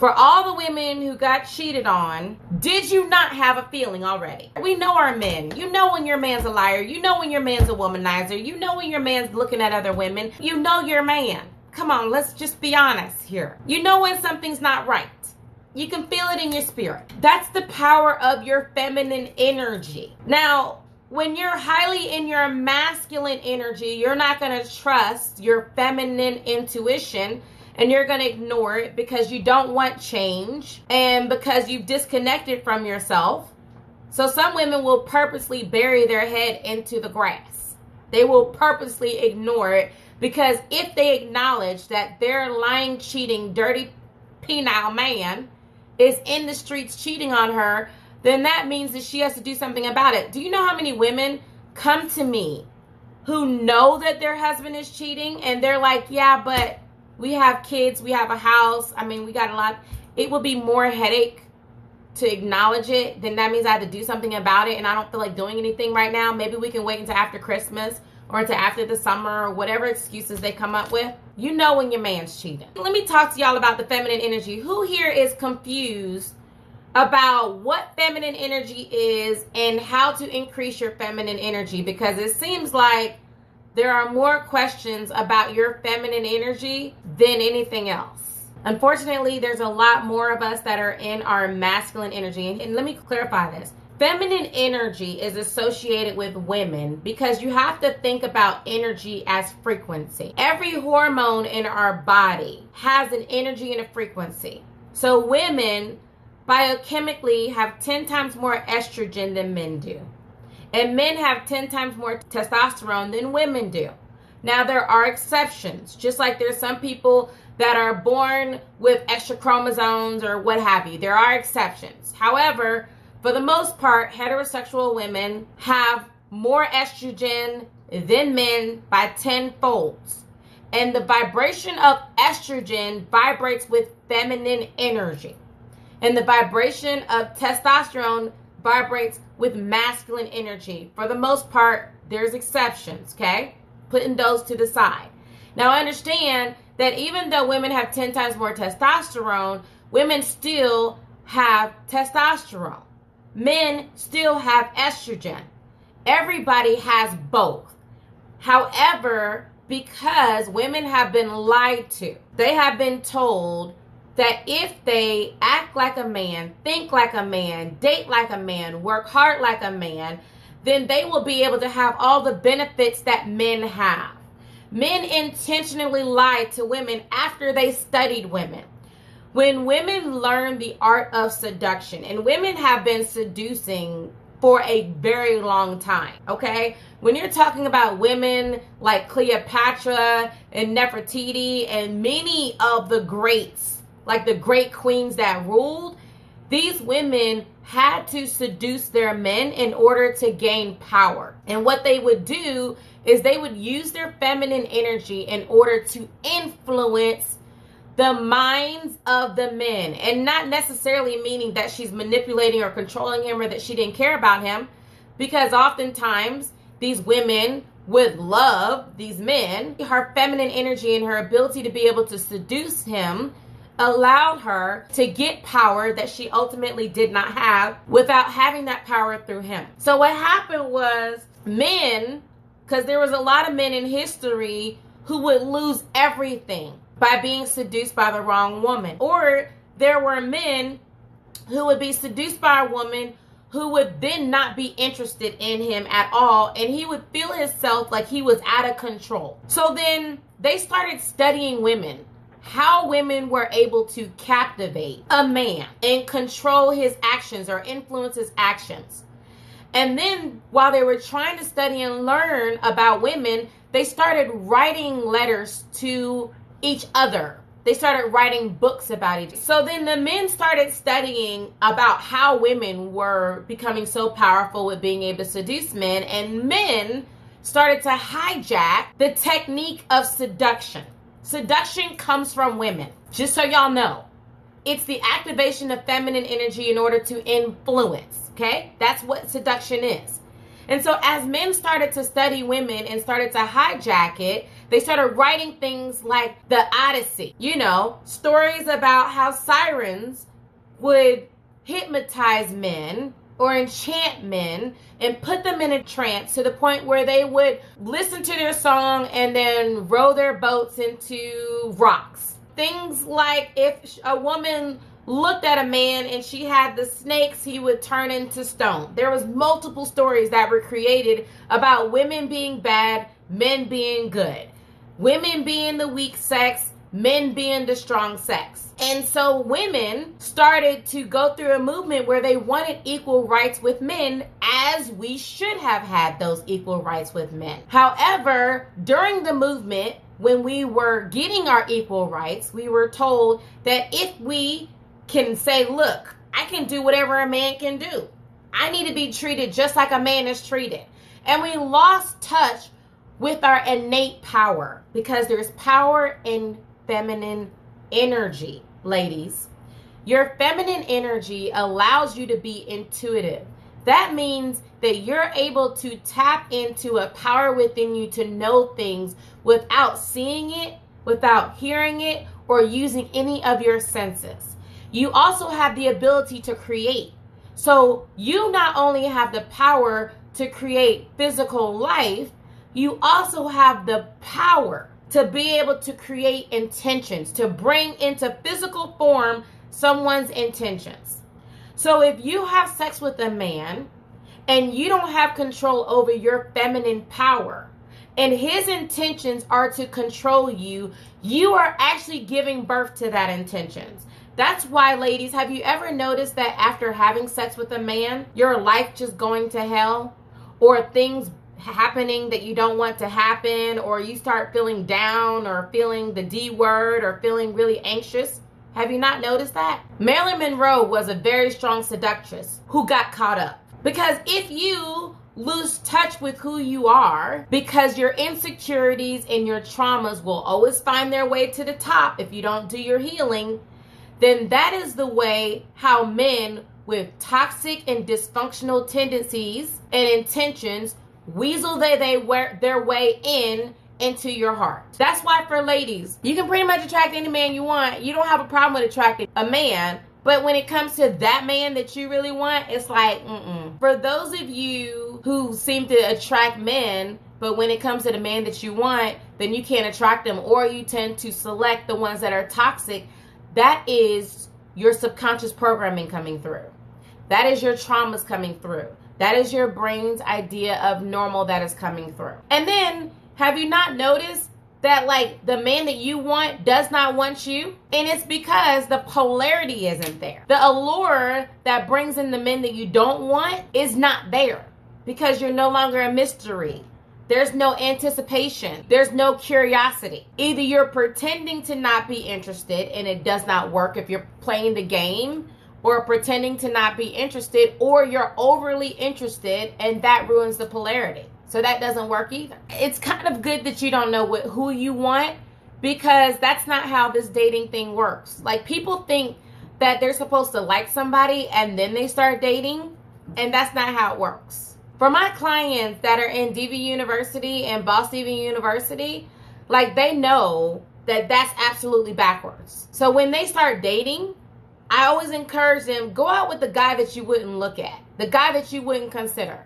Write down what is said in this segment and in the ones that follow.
For all the women who got cheated on, did you not have a feeling already? We know our men. You know when your man's a liar. You know when your man's a womanizer. You know when your man's looking at other women. You know your man. Come on, let's just be honest here. You know when something's not right. You can feel it in your spirit. That's the power of your feminine energy. Now, when you're highly in your masculine energy, you're not going to trust your feminine intuition, and you're going to ignore it because you don't want change and because you've disconnected from yourself. So some women will purposely bury their head into the grass. They will purposely ignore it because if they acknowledge that their lying, cheating, dirty, penile man is in the streets cheating on her, then that means that she has to do something about it. Do you know how many women come to me who know that their husband is cheating and they're like, yeah, but we have kids, we have a house, I mean, we got a lot. It would be more headache to acknowledge it, then that means I have to do something about it and I don't feel like doing anything right now. Maybe we can wait until after Christmas or until after the summer or whatever excuses they come up with. You know when your man's cheating. Let me talk to y'all about the feminine energy. Who here is confused about what feminine energy is and how to increase your feminine energy? Because it seems like there are more questions about your feminine energy than anything else. Unfortunately, there's a lot more of us that are in our masculine energy. And let me clarify this. Feminine energy is associated with women because you have to think about energy as frequency. Every hormone in our body has an energy and a frequency. So women biochemically have 10 times more estrogen than men do. And men have 10 times more testosterone than women do. Now, there are exceptions. Just like there's some people that are born with extra chromosomes or what have you. There are exceptions. However, for the most part, heterosexual women have more estrogen than men by 10 folds. And the vibration of estrogen vibrates with feminine energy. And the vibration of testosterone vibrates with masculine energy. For the most part, there's exceptions, okay? Putting those to the side. Now, understand that even though women have 10 times more testosterone, women still have testosterone. Men still have estrogen. Everybody has both. However, because women have been lied to, they have been told that if they act like a man, think like a man, date like a man, work hard like a man, then they will be able to have all the benefits that men have. Men intentionally lied to women after they studied women. When women learn the art of seduction, and women have been seducing for a very long time, okay? When you're talking about women like Cleopatra and Nefertiti and many of the greats, like the great queens that ruled, these women had to seduce their men in order to gain power. And what they would do is they would use their feminine energy in order to influence the minds of the men, and not necessarily meaning that she's manipulating or controlling him or that she didn't care about him, because oftentimes these women would love these men. Her feminine energy and her ability to be able to seduce him allowed her to get power that she ultimately did not have without having that power through him. So what happened was men, because there was a lot of men in history who would lose everything by being seduced by the wrong woman. Or there were men who would be seduced by a woman who would then not be interested in him at all, and he would feel himself like he was out of control. So then they started studying women, how women were able to captivate a man and control his actions or influence his actions. And then while they were trying to study and learn about women, they started writing letters to each other. They started writing books about each other. So then the men started studying about how women were becoming so powerful with being able to seduce men, and men started to hijack the technique of seduction. Seduction comes from women, just so y'all know. It's the activation of feminine energy in order to influence, okay? That's what seduction is. And so as men started to study women and started to hijack it, They started writing things like the Odyssey, you know, stories about how sirens would hypnotize men or enchant men and put them in a trance to the point where they would listen to their song and then row their boats into rocks. Things like if a woman looked at a man and she had the snakes, he would turn into stone. There was multiple stories that were created about women being bad, men being good. Women being the weak sex, men being the strong sex. And so women started to go through a movement where they wanted equal rights with men, as we should have had those equal rights with men. However, during the movement, when we were getting our equal rights, we were told that if we can say, look, I can do whatever a man can do, I need to be treated just like a man is treated. And we lost touch with our innate power, because there's power in feminine energy. Ladies, your feminine energy allows you to be intuitive. That means that you're able to tap into a power within you to know things without seeing it, without hearing it, or using any of your senses. You also have the ability to create. So you not only have the power to create physical life, you also have the power to be able to create intentions, to bring into physical form someone's intentions. So if you have sex with a man and you don't have control over your feminine power, and his intentions are to control you, you are actually giving birth to that intentions. That's why, ladies, have you ever noticed that after having sex with a man, your life just going to hell, or things happening that you don't want to happen, or you start feeling down or feeling the D word or feeling really anxious? Have you not noticed that? Marilyn Monroe was a very strong seductress who got caught up. Because if you lose touch with who you are, because your insecurities and your traumas will always find their way to the top if you don't do your healing, then that is the way how men with toxic and dysfunctional tendencies and intentions weasel their way into your heart. That's why, for ladies, you can pretty much attract any man you want. You don't have a problem with attracting a man. But when it comes to that man that you really want, it's like, For those of you who seem to attract men, but when it comes to the man that you want, then you can't attract them, or you tend to select the ones that are toxic, that is your subconscious programming coming through. That is your traumas coming through. That is your brain's idea of normal that is coming through. And then, have you not noticed that, like, the man that you want does not want you? And it's because the polarity isn't there. The allure that brings in the men that you don't want is not there, because you're no longer a mystery. There's no anticipation. There's no curiosity. Either you're pretending to not be interested and it does not work if you're playing the game, or pretending to not be interested, or you're overly interested and that ruins the polarity. So that doesn't work either. It's kind of good that you don't know who you want, because that's not how this dating thing works. Like, people think that they're supposed to like somebody and then they start dating, and that's not how it works. For my clients that are in Diva University and Boss Diva University, like, they know that that's absolutely backwards. So when they start dating, I always encourage them, go out with the guy that you wouldn't look at, the guy that you wouldn't consider.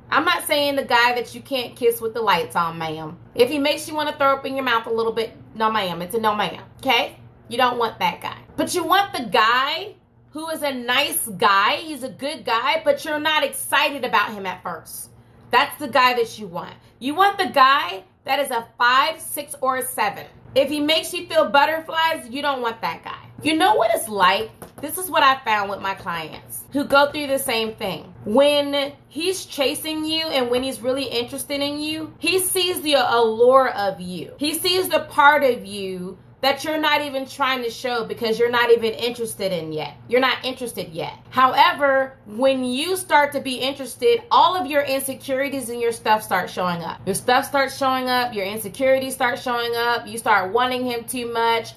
I'm not saying the guy that you can't kiss with the lights on, ma'am. If he makes you want to throw up in your mouth a little bit, no, ma'am. It's a no, ma'am. Okay? You don't want that guy. But you want the guy who is a nice guy. He's a good guy, but you're not excited about him at first. That's the guy that you want. You want the guy that is a 5, 6, or a 7. If he makes you feel butterflies, you don't want that guy. You know what it's like? This is what I found with my clients who go through the same thing. When he's chasing you and when he's really interested in you, he sees the allure of you. He sees the part of you that you're not even trying to show, because you're not even interested in yet. You're not interested yet. However, when you start to be interested, all of your insecurities and your stuff start showing up. Your stuff starts showing up. Your insecurities start showing up. You start wanting him too much.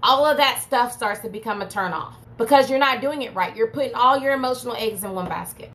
All of that stuff starts to become a turn off, because you're not doing it right. You're putting all your emotional eggs in one basket.